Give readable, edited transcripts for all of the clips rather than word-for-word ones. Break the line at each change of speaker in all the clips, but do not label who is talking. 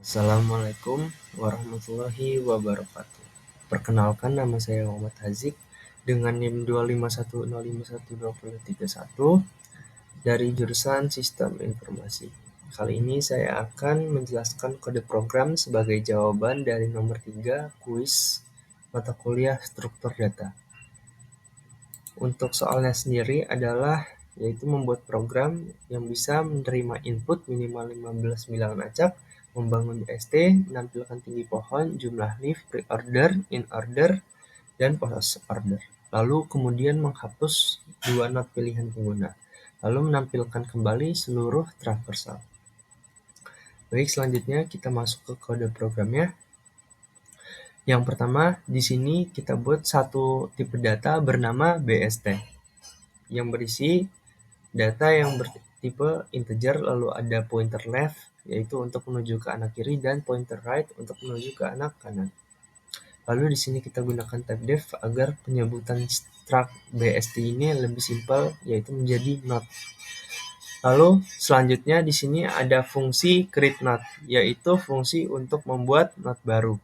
Assalamualaikum warahmatullahi wabarakatuh. Perkenalkan, nama saya Muhammad Hazik dengan NIM 25105105031 dari jurusan Sistem Informasi. Kali ini saya akan menjelaskan kode program sebagai jawaban dari nomor 3 kuis mata kuliah struktur data. Untuk soalnya sendiri adalah yaitu membuat program yang bisa menerima input minimal 15 bilangan acak, membangun BST, menampilkan tinggi pohon, jumlah leaf, pre-order, in-order, dan post-order. Lalu kemudian menghapus dua not pilihan pengguna. Lalu menampilkan kembali seluruh traversal. Baik, selanjutnya kita masuk ke kode programnya. Yang pertama, di sini kita buat satu tipe data bernama BST yang berisi data yang bertipe integer, lalu ada pointer left yaitu untuk menuju ke anak kiri dan pointer right untuk menuju ke anak kanan. Lalu di sini kita gunakan type def agar penyebutan struct BST ini lebih simpel, yaitu menjadi not. Lalu selanjutnya di sini ada fungsi create not, yaitu fungsi untuk membuat not baru.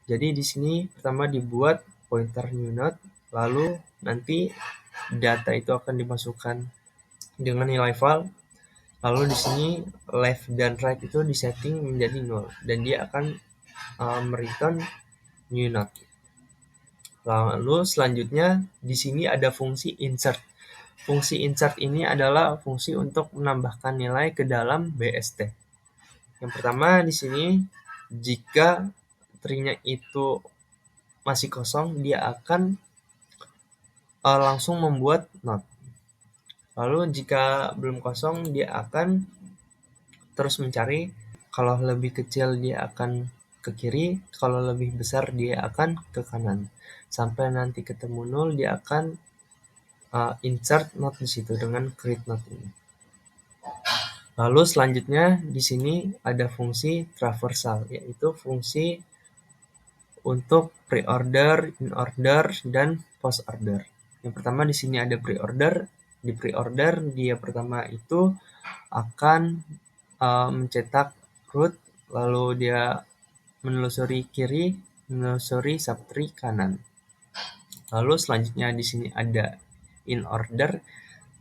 Jadi di sini pertama dibuat pointer new not, lalu nanti data itu akan dimasukkan dengan nilai file. Lalu di sini left dan right itu disetting menjadi 0 dan dia akan mereturn new not. Lalu selanjutnya di sini ada fungsi insert. Fungsi insert ini adalah fungsi untuk menambahkan nilai ke dalam BST. Yang pertama di sini jika tree-nya itu masih kosong, dia akan langsung membuat not. Lalu jika belum kosong, dia akan terus mencari. Kalau lebih kecil dia akan ke kiri, kalau lebih besar dia akan ke kanan. Sampai nanti ketemu 0, dia akan insert not di situ dengan create not ini. Lalu selanjutnya di sini ada fungsi traversal, yaitu fungsi untuk pre-order, in-order, dan post-order. Yang pertama di sini ada pre-order. Di pre-order dia pertama itu akan mencetak root, lalu dia menelusuri kiri, menelusuri subtree kanan. Lalu selanjutnya di sini ada in order.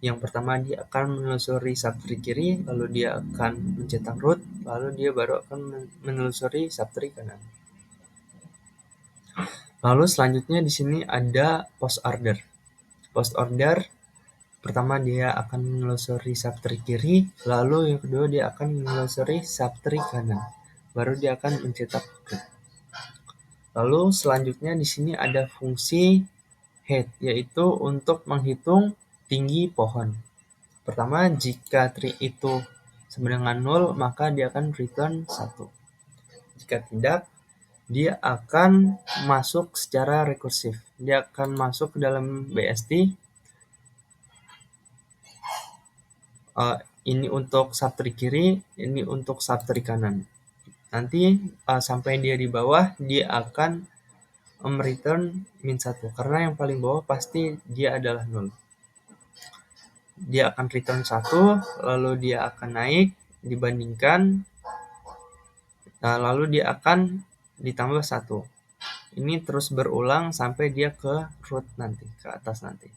Yang pertama dia akan menelusuri subtree kiri, lalu dia akan mencetak root, lalu dia baru akan menelusuri subtree kanan. Lalu selanjutnya di sini ada post order. Post order pertama dia akan menelusuri subtree kiri, lalu yang kedua dia akan menelusuri subtree kanan, baru dia akan mencetak root. Lalu selanjutnya di sini ada fungsi head, yaitu untuk menghitung tinggi pohon. Pertama, jika tree itu sama dengan 0, maka dia akan return 1. Jika tidak, dia akan masuk secara rekursif. Dia akan masuk ke dalam BST. Ini untuk subtree kiri, ini untuk subtree kanan. Nanti sampai dia di bawah, dia akan return min 1. Karena yang paling bawah pasti dia adalah 0. Dia akan return 1, lalu dia akan naik dibandingkan, lalu dia akan ditambah 1. Ini terus berulang sampai dia ke root nanti, ke atas nanti.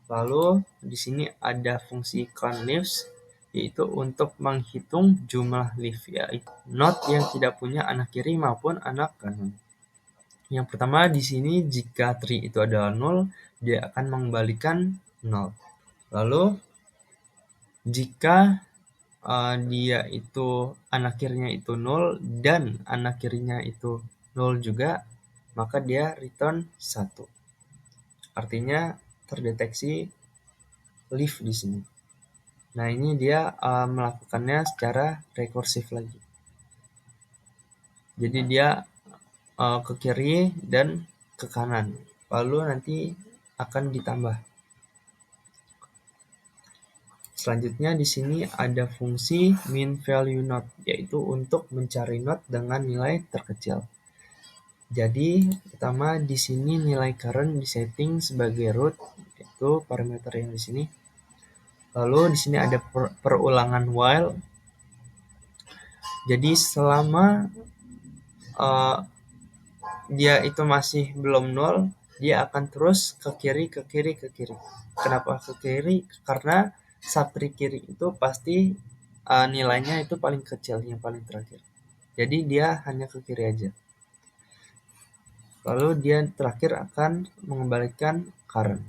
Lalu di sini ada fungsi count leaves, yaitu untuk menghitung jumlah leaf, yaitu not yang tidak punya anak kiri maupun anak kanan. Yang pertama di sini jika tree itu adalah 0, dia akan mengembalikan 0. Lalu jika dia itu anak kirinya itu 0 dan anak kirinya itu 0 juga, maka dia return 1. Artinya terdeteksi leaf di sini. Nah, ini dia melakukannya secara rekursif lagi. Jadi dia ke kiri dan ke kanan. Lalu nanti akan ditambah. Selanjutnya di sini ada fungsi min value not, yaitu untuk mencari not dengan nilai terkecil. Jadi pertama di sini nilai current disetting sebagai root, itu parameter yang di sini. Lalu di sini ada perulangan while. Jadi selama dia itu masih belum nol, dia akan terus ke kiri, ke kiri, ke kiri. Kenapa ke kiri? Karena subtree kiri itu pasti nilainya itu paling kecil, yang paling terakhir. Jadi dia hanya ke kiri aja. Lalu dia terakhir akan mengembalikan current.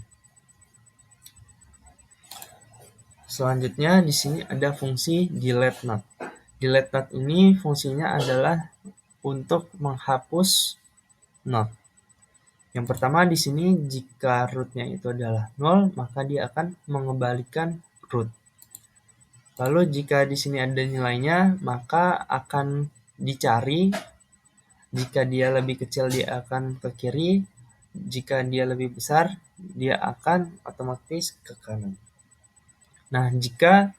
Selanjutnya di sini ada fungsi delete not. Delete not ini fungsinya adalah untuk menghapus not. Yang pertama di sini jika rootnya itu adalah 0, maka dia akan mengembalikan root. Lalu jika di sini ada nilainya, maka akan dicari. Jika dia lebih kecil, dia akan ke kiri. Jika dia lebih besar, dia akan otomatis ke kanan. Nah, jika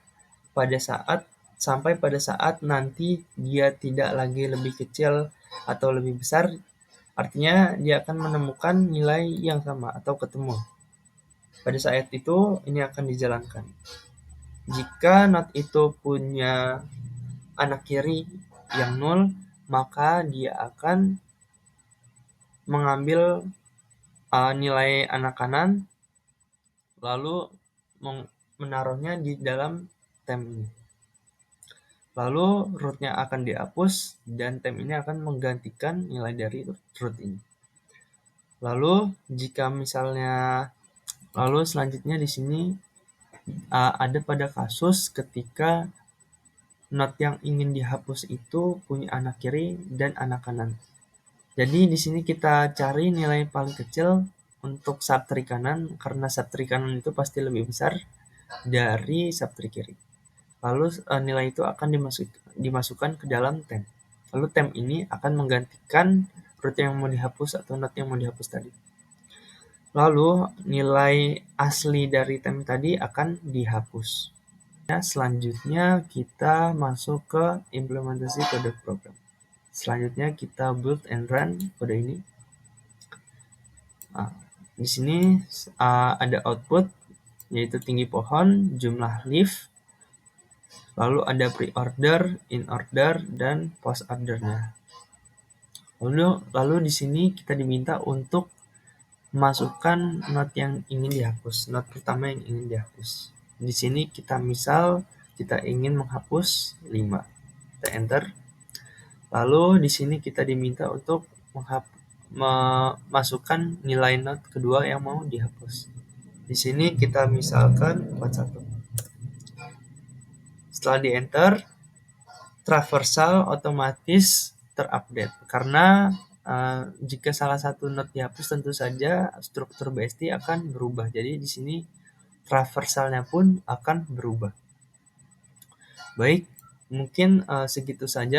sampai pada saat nanti dia tidak lagi lebih kecil atau lebih besar, artinya dia akan menemukan nilai yang sama atau ketemu. Pada saat itu ini akan dijalankan. Jika not itu punya anak kiri yang 0, maka dia akan mengambil nilai anak kanan lalu menaruhnya di dalam tem ini. Lalu rootnya akan dihapus dan tem ini akan menggantikan nilai dari root ini. Lalu jika misalnya selanjutnya di sini ada pada kasus ketika not yang ingin dihapus itu punya anak kiri dan anak kanan. Jadi di sini kita cari nilai paling kecil untuk subtree kanan karena subtree kanan itu pasti lebih besar dari subtree kiri. Lalu nilai itu akan dimasukkan ke dalam tem. Lalu tem ini akan menggantikan root yang mau dihapus atau not yang mau dihapus tadi. Lalu nilai asli dari tem tadi akan dihapus. Selanjutnya kita masuk ke implementasi kode program. Selanjutnya kita build and run kode ini. Di sini ada output yaitu tinggi pohon, jumlah leaf, lalu ada pre-order, in-order, dan post-ordernya. Lalu di sini kita diminta untuk masukkan not yang ingin dihapus, not pertama yang ingin dihapus. Di sini kita ingin menghapus 5. Kita enter. Lalu di sini kita diminta untuk memasukkan nilai not kedua yang mau dihapus. Di sini kita misalkan 41. Setelah di enter, traversal otomatis terupdate karena jika salah satu not dihapus tentu saja struktur BSD akan berubah. Jadi di sini traversalnya pun akan berubah. Baik, mungkin segitu saja.